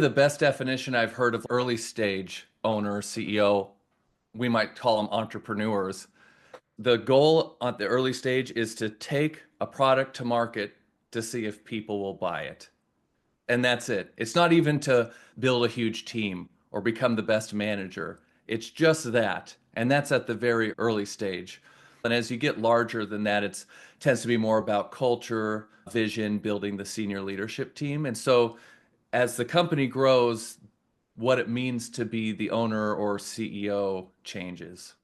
The best definition I've heard of early stage owner, CEO, we might call them entrepreneurs. The goal at the early stage is to take a product to market to see if people will buy it. And that's it. It's not even to build a huge team or become the best manager. It's just that. And that's at the very early stage. And as you get larger than that, it tends to be more about culture, vision, building the senior leadership team. And so as the company grows, what it means to be the owner or CEO changes.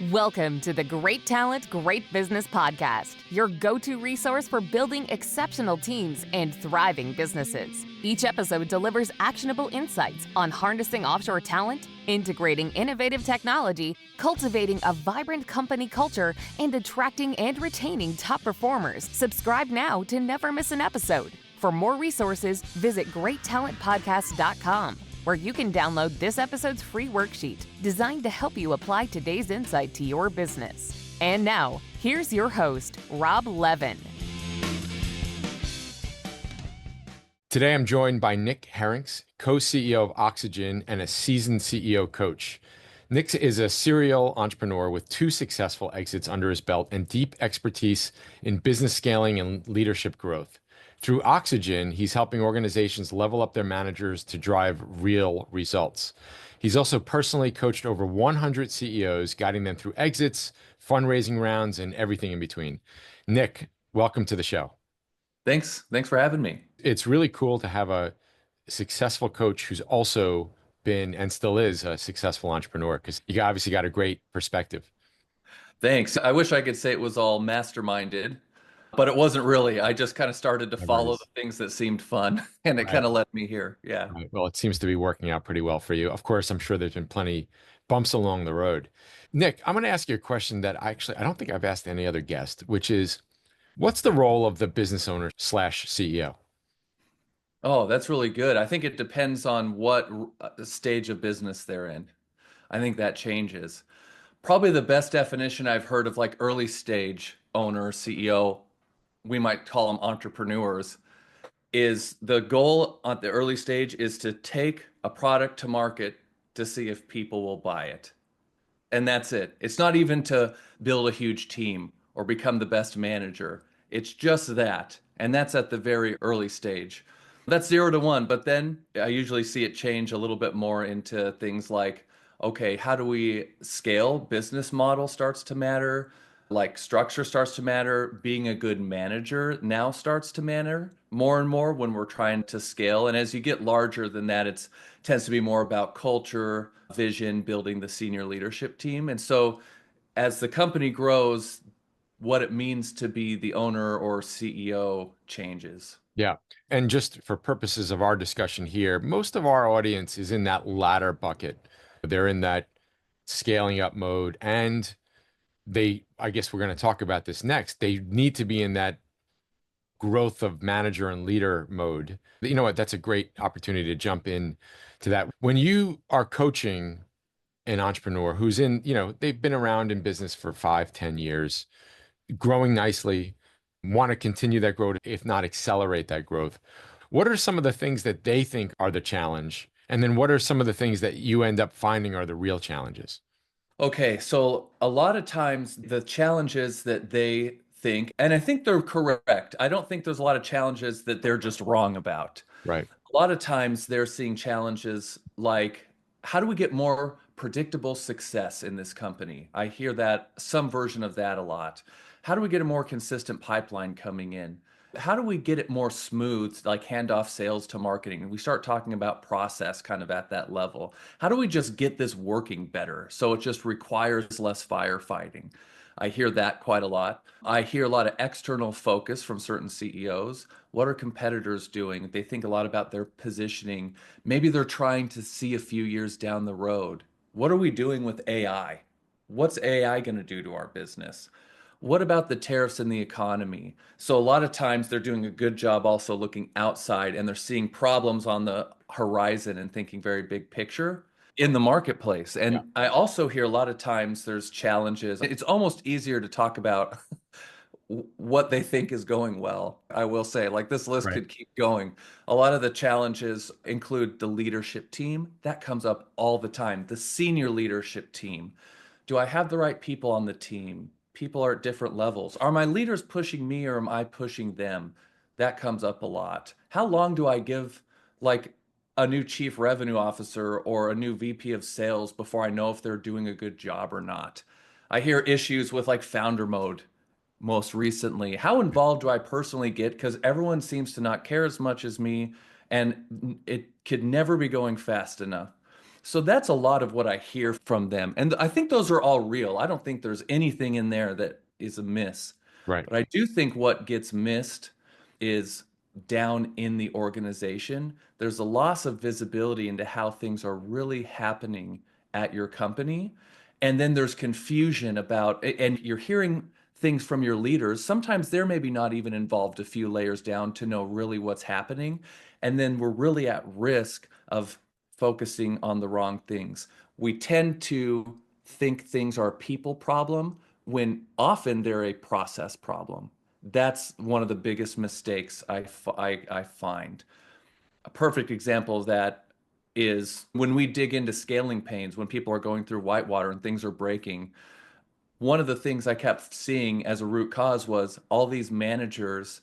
Welcome to the Great Talent, Great Business Podcast, your go-to resource for building exceptional teams and thriving businesses. Each episode delivers actionable insights on harnessing offshore talent, integrating innovative technology, cultivating a vibrant company culture, and attracting and retaining top performers. Subscribe now to never miss an episode. For more resources, visit greattalentpodcast.com, where you can download this episode's free worksheet designed to help you apply today's insight to your business. And now, here's your host, Rob Levin. Today, I'm joined by Nick Herinckx, co-CEO of Oxygen and a seasoned CEO coach. Nick is a serial entrepreneur with 2 successful exits under his belt and deep expertise in business scaling and leadership growth. Through Oxygen, he's helping organizations level up their managers to drive real results. He's also personally coached over 100 CEOs, guiding them through exits, fundraising rounds, and everything in between. Nick, welcome to the show. Thanks for having me. It's really cool to have a successful coach who's also been and still is a successful entrepreneur, because you obviously got a great perspective. Thanks. I wish I could say it was all masterminded, but it wasn't really. I just kind of started to follow the things that seemed fun, and it kind of led me here. Yeah. Right. Well, it seems to be working out pretty well for you. Of course, I'm sure there's been plenty bumps along the road. Nick, I'm going to ask you a question that I don't think I've asked any other guest, which is, what's the role of the business owner / CEO? Oh, that's really good. I think it depends on what stage of business they're in. I think that changes. Probably the best definition I've heard of early stage owner, CEO, we might call them entrepreneurs, is the goal at the early stage is to take a product to market to see if people will buy it. And that's it. It's not even to build a huge team or become the best manager. It's just that. And that's at the very early stage. That's 0 to 1. But then I usually see it change a little bit more into things like, okay, how do we scale? Business model starts to matter. Structure starts to matter. Being a good manager now starts to matter more and more when we're trying to scale. And as you get larger than that, it tends to be more about culture, vision, building the senior leadership team. And so as the company grows, what it means to be the owner or CEO changes. Yeah. And just for purposes of our discussion here, most of our audience is in that latter bucket. They're in that scaling up mode, and I guess we're going to talk about this next. They need to be in that growth of manager and leader mode. You know what? That's a great opportunity to jump in to that. When you are coaching an entrepreneur who's they've been around in business for 5-10 years, growing nicely, want to continue that growth, if not accelerate that growth, what are some of the things that they think are the challenge? And then what are some of the things that you end up finding are the real challenges? Okay, so a lot of times the challenges that they think, and I think they're correct. I don't think there's a lot of challenges that they're just wrong about. Right. A lot of times they're seeing challenges like, how do we get more predictable success in this company? I hear that, some version of that a lot. How do we get a more consistent pipeline coming in? How do we get it more smooth, like hand off sales to marketing? And we start talking about process kind of at that level. How do we just get this working better so it just requires less firefighting? I hear that quite a lot. I hear a lot of external focus from certain CEOs. What are competitors doing? They think a lot about their positioning. Maybe they're trying to see a few years down the road. What are we doing with AI? What's AI going to do to our business? What about the tariffs in the economy? So a lot of times they're doing a good job also looking outside, and they're seeing problems on the horizon and thinking very big picture in the marketplace. And I also hear a lot of times there's challenges. It's almost easier to talk about what they think is going well. I will say, like this list Right. could keep going. A lot of the challenges include the leadership team. That comes up all the time. The senior leadership team. Do I have the right people on the team? People are at different levels. Are my leaders pushing me or am I pushing them? That comes up a lot. How long do I give like a new chief revenue officer or a new VP of sales before I know if they're doing a good job or not? I hear issues with like founder mode most recently. How involved do I personally get? Because everyone seems to not care as much as me, and it could never be going fast enough. So that's a lot of what I hear from them. And I think those are all real. I don't think there's anything in there that is a miss. Right. But I do think what gets missed is down in the organization. There's a loss of visibility into how things are really happening at your company. And then there's confusion about, and you're hearing things from your leaders. Sometimes they're maybe not even involved a few layers down to know really what's happening. And then we're really at risk of focusing on the wrong things. We tend to think things are a people problem when often they're a process problem. That's one of the biggest mistakes I find. A perfect example of that is when we dig into scaling pains, when people are going through whitewater and things are breaking. One of the things I kept seeing as a root cause was all these managers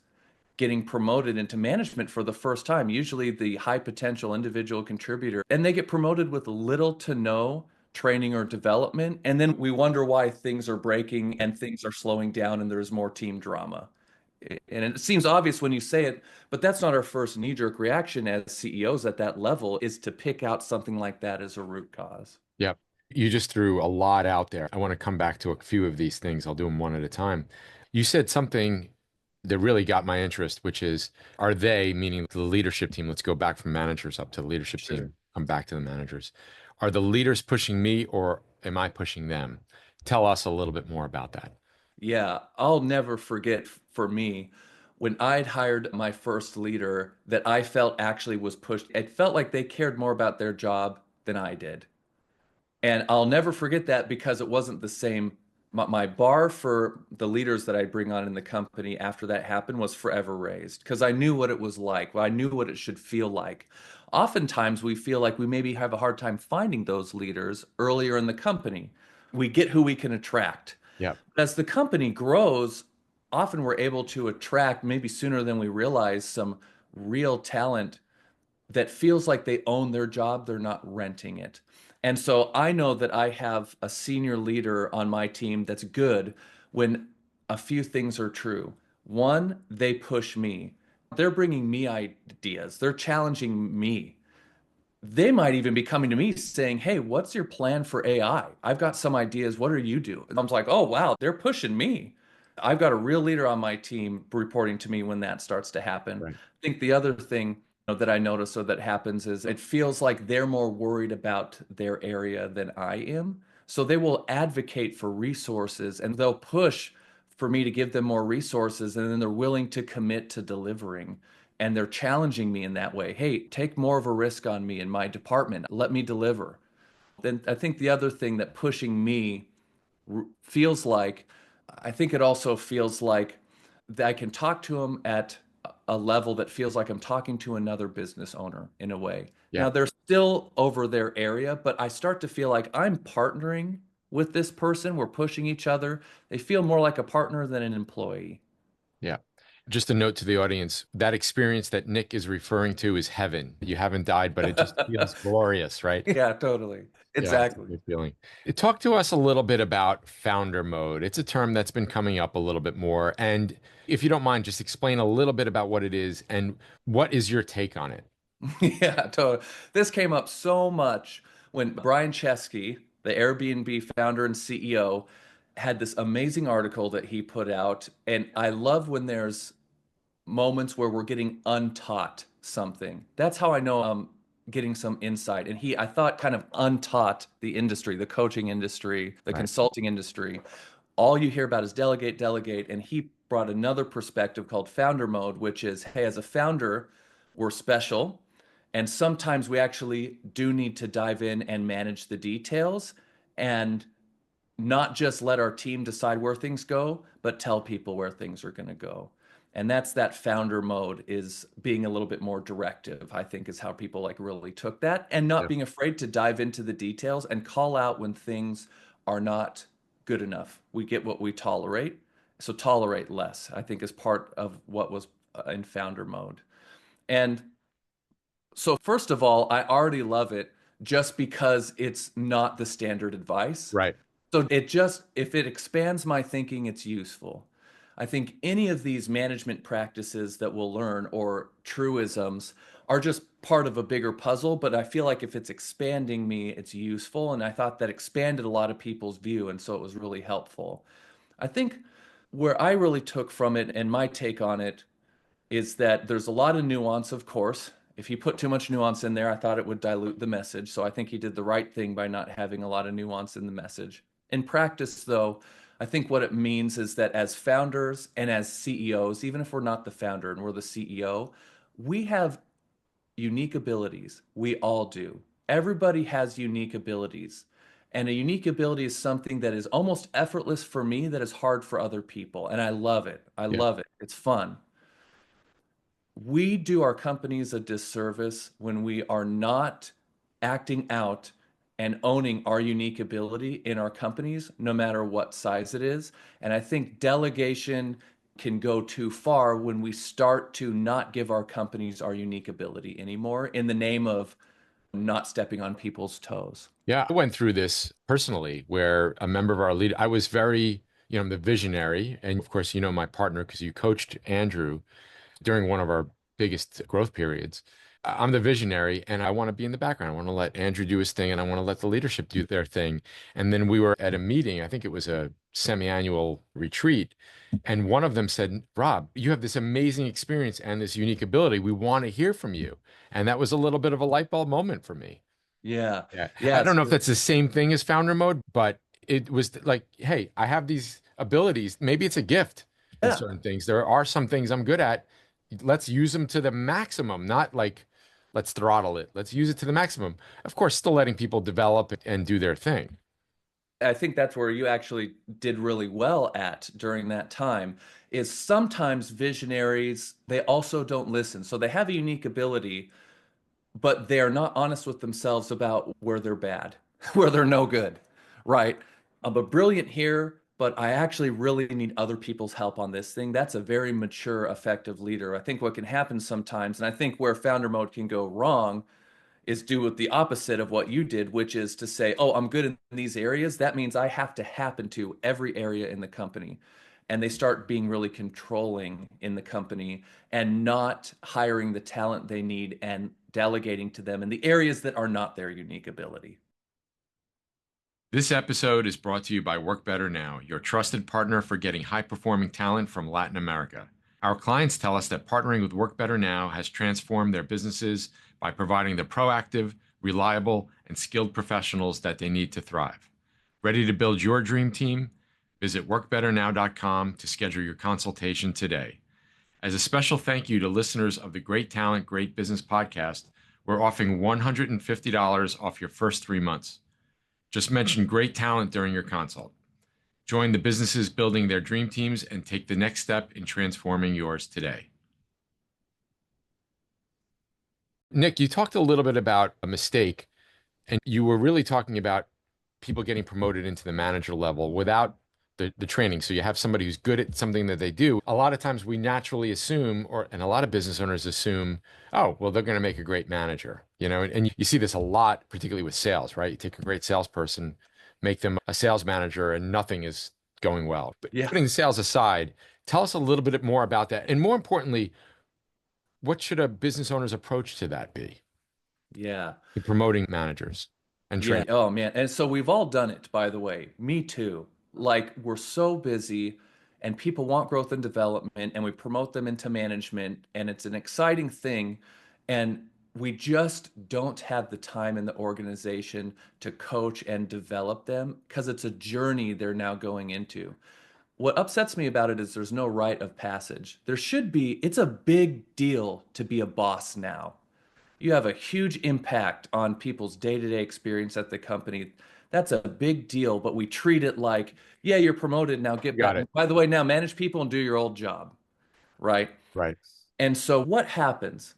getting promoted into management for the first time, usually the high potential individual contributor, and they get promoted with little to no training or development. And then we wonder why things are breaking and things are slowing down and there's more team drama. And it seems obvious when you say it, but that's not our first knee-jerk reaction as CEOs at that level is to pick out something like that as a root cause. Yep. You just threw a lot out there. I want to come back to a few of these things. I'll do them one at a time. You said something that really got my interest, which is, are they, meaning the leadership team, let's go back from managers up to the leadership Sure. team, come back to the managers. Are the leaders pushing me or am I pushing them? Tell us a little bit more about that. Yeah, I'll never forget for me when I'd hired my first leader that I felt actually was pushed. It felt like they cared more about their job than I did. And I'll never forget that because it wasn't the same. My bar for the leaders that I bring on in the company after that happened was forever raised because I knew what it was like. I knew what it should feel like. Oftentimes, we feel like we maybe have a hard time finding those leaders earlier in the company. We get who we can attract. Yep. As the company grows, often we're able to attract, maybe sooner than we realize, some real talent that feels like they own their job, they're not renting it. And so I know that I have a senior leader on my team that's good when a few things are true. One, they push me. They're bringing me ideas. They're challenging me. They might even be coming to me saying, "Hey, what's your plan for AI? I've got some ideas. What are you doing?" And I'm like, "Oh, wow, they're pushing me." I've got a real leader on my team reporting to me when that starts to happen. Right. I think the other thing that I notice or that happens is it feels like they're more worried about their area than I am. So they will advocate for resources and they'll push for me to give them more resources, and then they're willing to commit to delivering. And they're challenging me in that way. Hey, take more of a risk on me in my department. Let me deliver. Then I think the other thing that pushing me feels like, I think it also feels like that I can talk to them at a level that feels like I'm talking to another business owner in a way. Now Yep. they're still over their area, but I start to feel like I'm partnering with this person. We're pushing each other. They feel more like a partner than an employee. Yeah. Just a note to the audience, that experience that Nick is referring to is heaven. You haven't died, but it just feels glorious, right? Yeah, totally. Yeah, it's a Exactly. good feeling. Talk to us a little bit about founder mode. It's a term that's been coming up a little bit more. And if you don't mind, just explain a little bit about what it is and what is your take on it? Yeah, totally. This came up so much when Brian Chesky, the Airbnb founder and CEO, had this amazing article that he put out. And I love when there's moments where we're getting untaught something. That's how I know I'm getting some insight. And I thought, kind of untaught the industry, the coaching industry, the Right. consulting industry. All you hear about is delegate, delegate. And he brought another perspective called founder mode, which is, hey, as a founder, we're special. And sometimes we actually do need to dive in and manage the details. And not just let our team decide where things go, but tell people where things are going to go. And that's that founder mode, is being a little bit more directive, I think, is how people like really took that, and not Yeah. being afraid to dive into the details and call out when things are not good enough. We get what we tolerate. So tolerate less, I think, is part of what was in founder mode. And so, first of all, I already love it just because it's not the standard advice. Right. So it just, if it expands my thinking, it's useful. I think any of these management practices that we'll learn or truisms are just part of a bigger puzzle, but I feel like if it's expanding me, it's useful. And I thought that expanded a lot of people's view. And so it was really helpful. I think where I really took from it and my take on it is that there's a lot of nuance, of course. If you put too much nuance in there, I thought it would dilute the message. So I think he did the right thing by not having a lot of nuance in the message. In practice, though, I think what it means is that as founders and as CEOs, even if we're not the founder and we're the CEO, we have unique abilities. We all do. Everybody has unique abilities. And a unique ability is something that is almost effortless for me that is hard for other people. And I love it. I Yeah. love it. It's fun. We do our companies a disservice when we are not acting out and owning our unique ability in our companies, no matter what size it is. And I think delegation can go too far when we start to not give our companies our unique ability anymore in the name of not stepping on people's toes. Yeah, I went through this personally where a member of our lead, I was very, I'm the visionary. And of course, my partner, because you coached Andrew during one of our biggest growth periods. I'm the visionary and I want to be in the background. I want to let Andrew do his thing and I want to let the leadership do their thing. And then we were at a meeting, I think it was a semi-annual retreat. And one of them said, Rob, you have this amazing experience and this unique ability. We want to hear from you. And that was a little bit of a light bulb moment for me. Yeah. Yeah. I don't Yes. know if that's the same thing as founder mode, but it was like, hey, I have these abilities. Maybe it's a gift in Yeah. certain things. There are some things I'm good at. Let's use them to the maximum, not like let's throttle it. Let's use it to the maximum. Of course, still letting people develop and do their thing. I think that's where you actually did really well at during that time, is sometimes visionaries, they also don't listen. So they have a unique ability, but they are not honest with themselves about where they're bad, where they're no good, right? I'm a brilliant here, but I actually really need other people's help on this thing. That's a very mature, effective leader. I think what can happen sometimes, and I think where founder mode can go wrong, is do with the opposite of what you did, which is to say, oh, I'm good in these areas. That means I have to happen to every area in the company. And they start being really controlling in the company and not hiring the talent they need and delegating to them in the areas that are not their unique ability. This episode is brought to you by Work Better Now, your trusted partner for getting high performing talent from Latin America. Our clients tell us that partnering with Work Better Now has transformed their businesses by providing the proactive, reliable, and skilled professionals that they need to thrive. Ready to build your dream team? Visit workbetternow.com to schedule your consultation today. As a special thank you to listeners of the Great Talent, Great Business podcast, we're offering $150 off your first 3 months. Just mention great talent during your consult. Join the businesses building their dream teams and take the next step in transforming yours today. Nick, you talked a little bit about a mistake, and you were really talking about people getting promoted into the manager level without the training. So you have somebody who's good at something that they do. A lot of times we naturally assume, and a lot of business owners assume, oh, well, they're going to make a great manager, and you see this a lot, particularly with sales, right? You take a great salesperson, make them a sales manager, and nothing is going well. But Yeah. putting sales aside, tell us a little bit more about that. And more importantly, what should a business owner's approach to that be? Yeah. To promoting managers and Yeah. training. Oh, man. And so we've all done it, by the way. Me too. Like, we're so busy and people want growth and development, and we promote them into management, and it's an exciting thing. And we just don't have the time in the organization to coach and develop them because it's a journey they're now going into. What upsets me about it is there's no rite of passage. There should be. It's a big deal to be a boss now. You have a huge impact on people's day-to-day experience at the company. That's a big deal, but we treat it like, yeah, you're promoted, now get Got back. it. By the way, now manage people and do your old job, right? Right. And so what happens?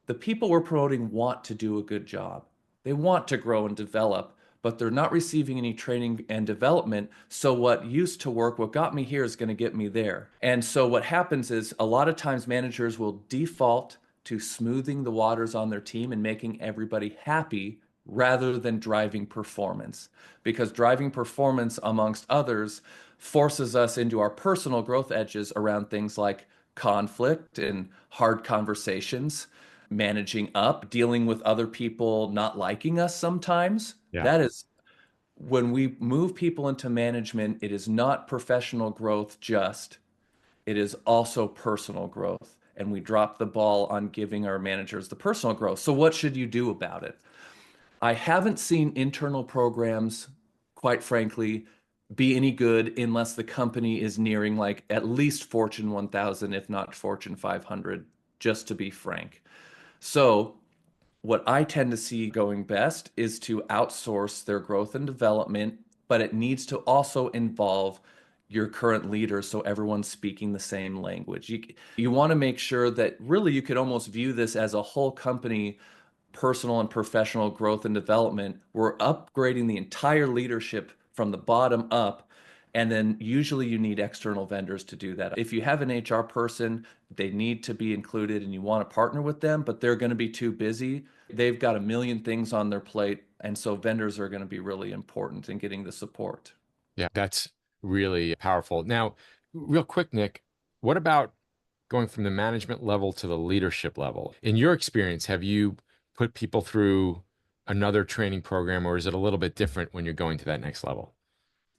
The people we're promoting want to do a good job. They want to grow and develop, but they're not receiving any training and development. So what used to work, what got me here is going to get me there. And so what happens is a lot of times managers will default to smoothing the waters on their team and making everybody happy rather than driving performance. Because driving performance, amongst others, forces us into our personal growth edges around things like conflict and hard conversations, managing up, dealing with other people not liking us sometimes. Yeah. That is when we move people into management, it is not professional growth just, it is also personal growth. And we drop the ball on giving our managers the personal growth. So, what should you do about it? I haven't seen internal programs, quite frankly, be any good unless the company is nearing like at least Fortune 1000, if not Fortune 500, just to be frank. So, what I tend to see going best is to outsource their growth and development, but it needs to also involve your current leaders so everyone's speaking the same language. You want to make sure that really you could almost view this as a whole company personal and professional growth and development. We're upgrading the entire leadership from the bottom up. And then usually you need external vendors to do that. If you have an HR person, they need to be included and you want to partner with them, but they're going to be too busy. They've got a million things on their plate. And so vendors are going to be really important in getting the support. Yeah, that's really powerful. Now, real quick, Nick, what about going from the management level to the leadership level? In your experience, have you put people through another training program, or is it a little bit different when you're going to that next level?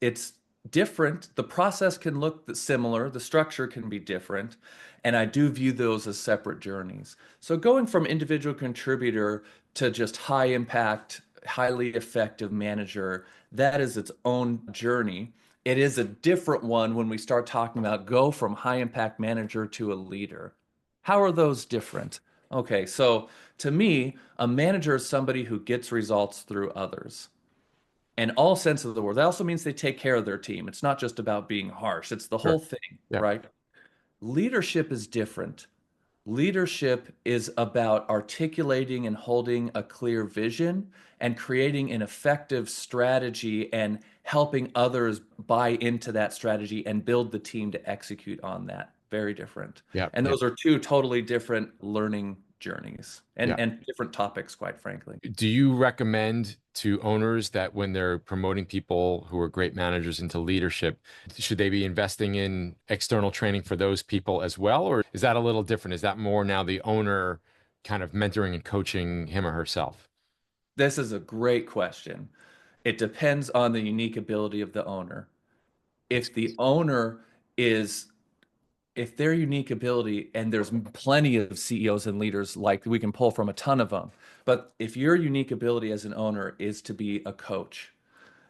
It's different. The process can look similar, the structure can be different, and I do view those as separate journeys. So going from individual contributor to just high impact, highly effective manager, that is its own journey. It is a different one when we start talking about go from high impact manager to a leader. How are those different? Okay, so to me, a manager is somebody who gets results through others in all sense of the word. That also means they take care of their team. It's not just about being harsh, it's the whole Sure. thing, Yep. right? Leadership is different. Leadership is about articulating and holding a clear vision and creating an effective strategy and helping others buy into that strategy and build the team to execute on that. Very different. Yep. And Yep. those are two totally different learning journeys and, Yep. and different topics, quite frankly. Do you recommend to owners that when they're promoting people who are great managers into leadership, should they be investing in external training for those people as well? Or is that a little different? Is that more now the owner kind of mentoring and coaching him or herself? This is a great question. It depends on the unique ability of the owner. Makes If the sense. owner is, if their unique ability, and there's plenty of CEOs and leaders like we can pull from a ton of them, but if your unique ability as an owner is to be a coach,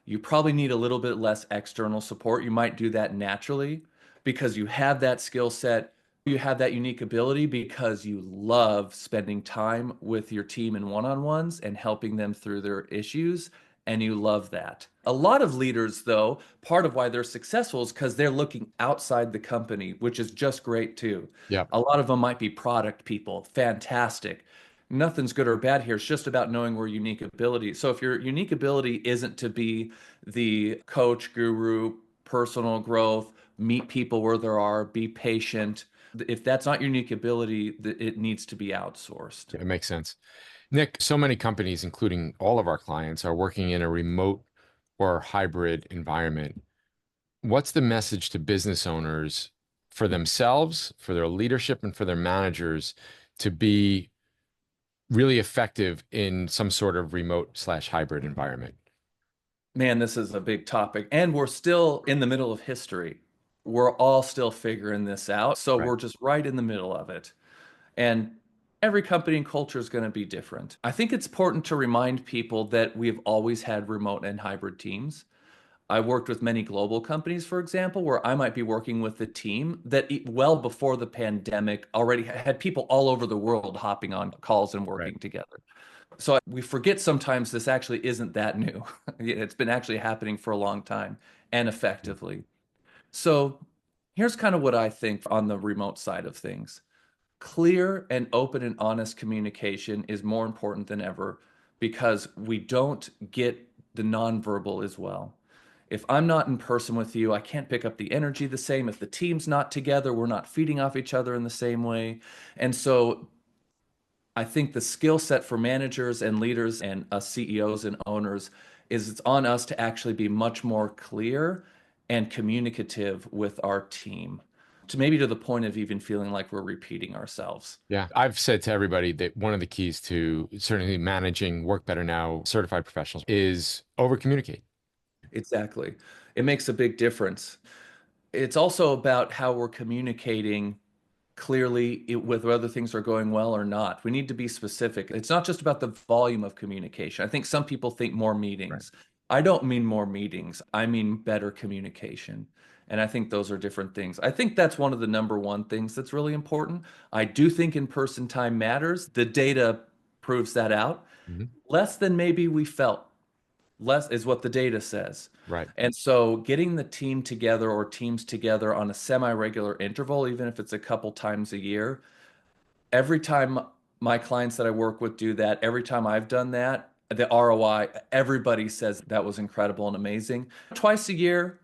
you probably need a little bit less external support. You might do that naturally because you have that skill set. You have that unique ability because you love spending time with your team in one-on-ones and helping them through their issues. And you love that. A lot of leaders, though, part of why they're successful is because they're looking outside the company, which is just great too. Yeah. A lot of them might be product people, fantastic. Nothing's good or bad here. It's just about knowing where unique ability. So if your unique ability isn't to be the coach, guru, personal growth, meet people where they are, be patient. If that's not your unique ability, it needs to be outsourced. It makes sense. Nick, so many companies, including all of our clients, are working in a remote or hybrid environment. What's the message to business owners for themselves, for their leadership, and for their managers to be really effective in some sort of remote slash hybrid environment? Man, this is a big topic, and we're still in the middle of history. We're all still figuring this out. So Right. we're just right in the middle of it. And every company and culture is going to be different. I think it's important to remind people that we've always had remote and hybrid teams. I worked with many global companies, for example, where I might be working with a team that well before the pandemic already had people all over the world hopping on calls and Right. working together. So we forget sometimes this actually isn't that new. It's been actually happening for a long time and effectively. So here's kind of what I think on the remote side of things. Clear and open and honest communication is more important than ever because we don't get the nonverbal as well. If I'm not in person with you, I can't pick up the energy the same. If the team's not together, we're not feeding off each other in the same way. And so I think the skill set for managers and leaders and us CEOs and owners is it's on us to actually be much more clear and communicative with our team, to maybe to the point of even feeling like we're repeating ourselves. Yeah, I've said to everybody that one of the keys to certainly managing Work Better Now certified professionals is over communicate. Exactly. It makes a big difference. It's also about how we're communicating clearly whether other things are going well or not. We need to be specific. It's not just about the volume of communication. I think some people think more Right. meetings. I don't mean more meetings. I mean better communication. And I think those are different things. I think that's one of the number one things that's really important. I do think in-person time matters. The data proves that out. Mhm. Less than maybe we felt. Less is what the data says. Right. And so getting the team together or teams together on a semi-regular interval, even if it's a couple times a year, every time my clients that I work with do that, every time I've done that, the ROI, everybody says that was incredible and amazing. Twice a year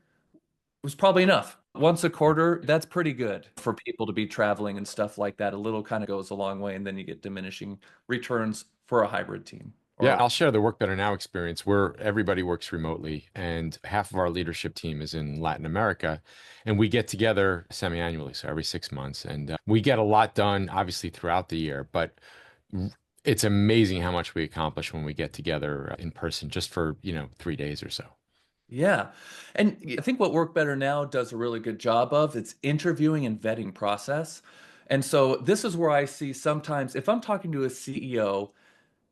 was probably enough. Once a quarter, that's pretty good for people to be traveling and stuff like that. A little kind of goes a long way, and then you get diminishing returns for a hybrid team. Yeah, Or I'll share the Work Better Now experience where everybody works remotely and half of our leadership team is in Latin America and we get together semi-annually, so every 6 months, and we get a lot done obviously throughout the year, but it's amazing how much we accomplish when we get together in person just for, 3 days or so. yeah. And I think what Work Better Now does a really good job of, it's interviewing and vetting process. And so this is where I see sometimes if I'm talking to a CEO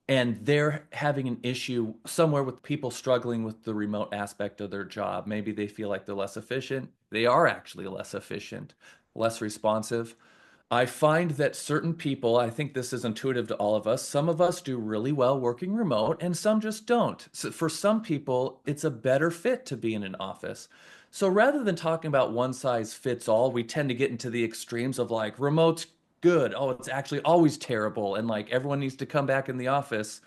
and they're having an issue somewhere with people struggling with the remote aspect of their job, maybe they feel like they're less efficient. They are actually less efficient, less responsive. I find that certain people, I think this is intuitive to all of us, some of us do really well working remote and some just don't. So for some people, it's a better fit to be in an office. So rather than talking about one size fits all, we tend to get into the extremes of like remote's good. Oh, it's actually always terrible. And like everyone needs to come back in the office.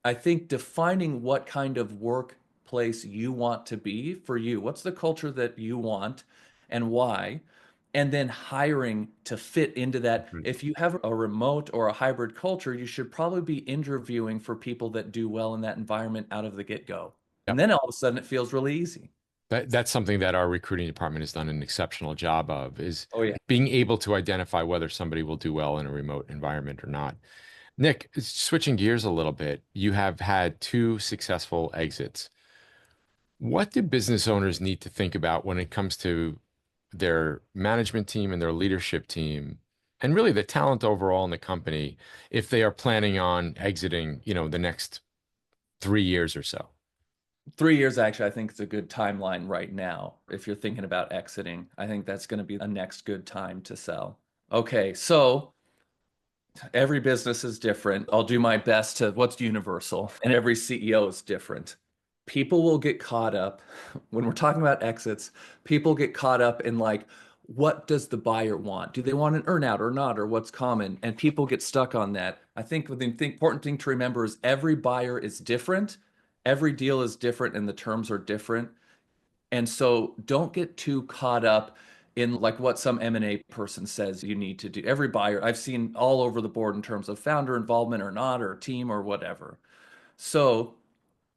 I think defining what kind of workplace you want to be for you, what's the culture that you want and why, and then hiring to fit into that. Right. If you have a remote or a hybrid culture, you should probably be interviewing for people that do well in that environment out of the get-go. And Yep. then all of a sudden it feels really easy. That's something that our recruiting department has done an exceptional job of is Oh, yeah. being able to identify whether somebody will do well in a remote environment or not. Nick, switching gears a little bit, you have had two successful exits. What do business owners need to think about when it comes to their management team and their leadership team, and really the talent overall in the company, if they are planning on exiting, the next 3 years or so? 3 years, actually, I think it's a good timeline right now. If you're thinking about exiting, I think that's going to be a next good time to sell. Okay, so every business is different. I'll do my best to what's universal, and every CEO is different. People will get caught up when we're talking about exits. People get caught up in like, what does the buyer want? Do they want an earnout or not, or what's common? And people get stuck on that. I think the important thing to remember is every buyer is different, every deal is different, and the terms are different. And so don't get too caught up in like what some M&A person says you need to do. Every buyer I've seen all over the board in terms of founder involvement or not, or team or whatever. So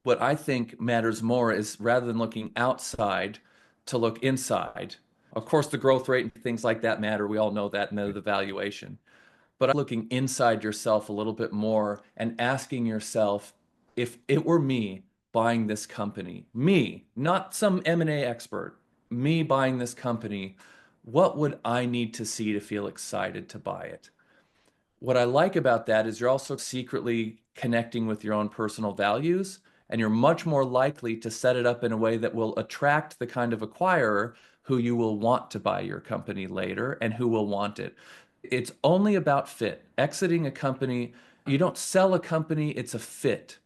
what I think matters more is rather than looking outside to look inside. Of course, the growth rate and things like that matter. We all know that and the valuation, but looking inside yourself a little bit more and asking yourself, if it were me buying this company, me, not some M&A expert, me buying this company, what would I need to see to feel excited to buy it? What I like about that is you're also secretly connecting with your own personal values And you're much more likely to set it up in a way that will attract the kind of acquirer who you will want to buy your company later and who will want it. It's only about fit. Exiting a company, you don't sell a company, it's a fit.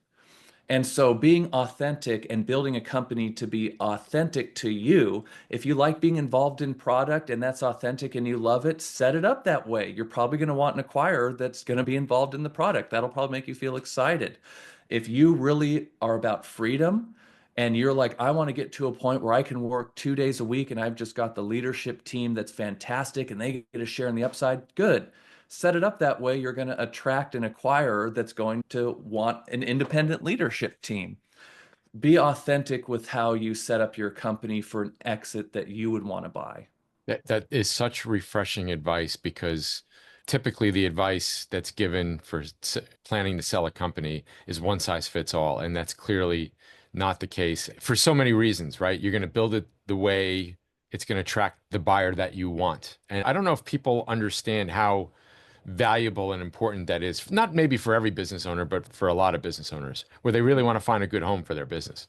And so being authentic and building a company to be authentic to you, if you like being involved in product and that's authentic and you love it, set it up that way. You're probably going to want an acquirer that's going to be involved in the product. That'll probably make you feel excited. If you really are about freedom and you're like, I want to get to a point where I can work 2 days a week and I've just got the leadership team that's fantastic and they get a share in the upside, good. Set it up that way, you're going to attract an acquirer that's going to want an independent leadership team. Be authentic with how you set up your company for an exit that you would want to buy. That is such refreshing advice, because typically the advice that's given for planning to sell a company is one size fits all. And that's clearly not the case for so many reasons, right? You're going to build it the way it's going to attract the buyer that you want. And I don't know if people understand how valuable and important that is, not maybe for every business owner, but for a lot of business owners where they really want to find a good home for their business.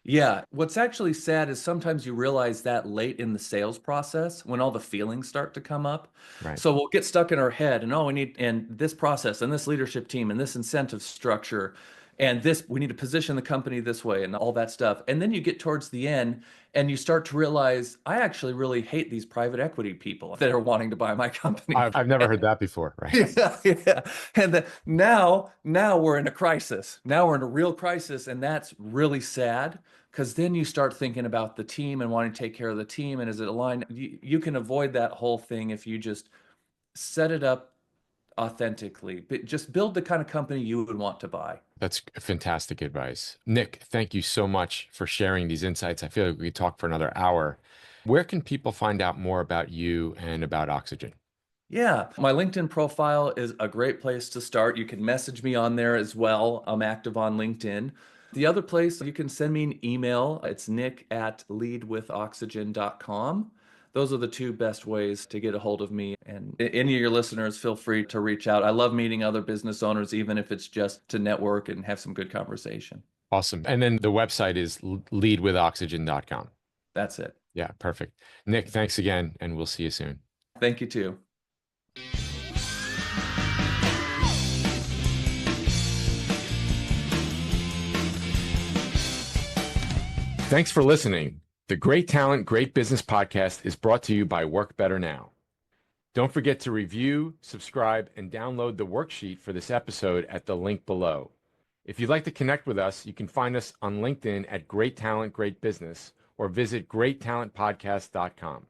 Yeah, what's actually sad is sometimes you realize that late in the sales process when all the feelings start to come up. Right. So we'll get stuck in our head and we need and this process and this leadership team and this incentive structure and this we need to position the company this way and all that stuff. And then you get towards the end and you start to realize I actually really hate these private equity people that are wanting to buy my company. I've never heard that before, right? Yeah, yeah. And now we're in a crisis. Now we're in a real crisis, and that's really sad because then you start thinking about the team and wanting to take care of the team and is it aligned? You can avoid that whole thing if you just set it up authentically. But just build the kind of company you would want to buy. That's fantastic advice. Nick, thank you so much for sharing these insights. I feel like we could talk for another hour. Where can people find out more about you and about Oxygen? Yeah, my LinkedIn profile is a great place to start. You can message me on there as well. I'm active on LinkedIn. The other place, you can send me an email. It's nick@leadwithoxygen.com. Those are the two best ways to get a hold of me. And any of your listeners, feel free to reach out. I love meeting other business owners, even if it's just to network and have some good conversation. Awesome. And then the website is leadwithoxygen.com. That's it. Yeah, perfect. Nick, thanks again, and we'll see you soon. Thank you too. Thanks for listening. The Great Talent, Great Business podcast is brought to you by Work Better Now. Don't forget to review, subscribe, and download the worksheet for this episode at the link below. If you'd like to connect with us, you can find us on LinkedIn at Great Talent, Great Business, or visit greattalentpodcast.com.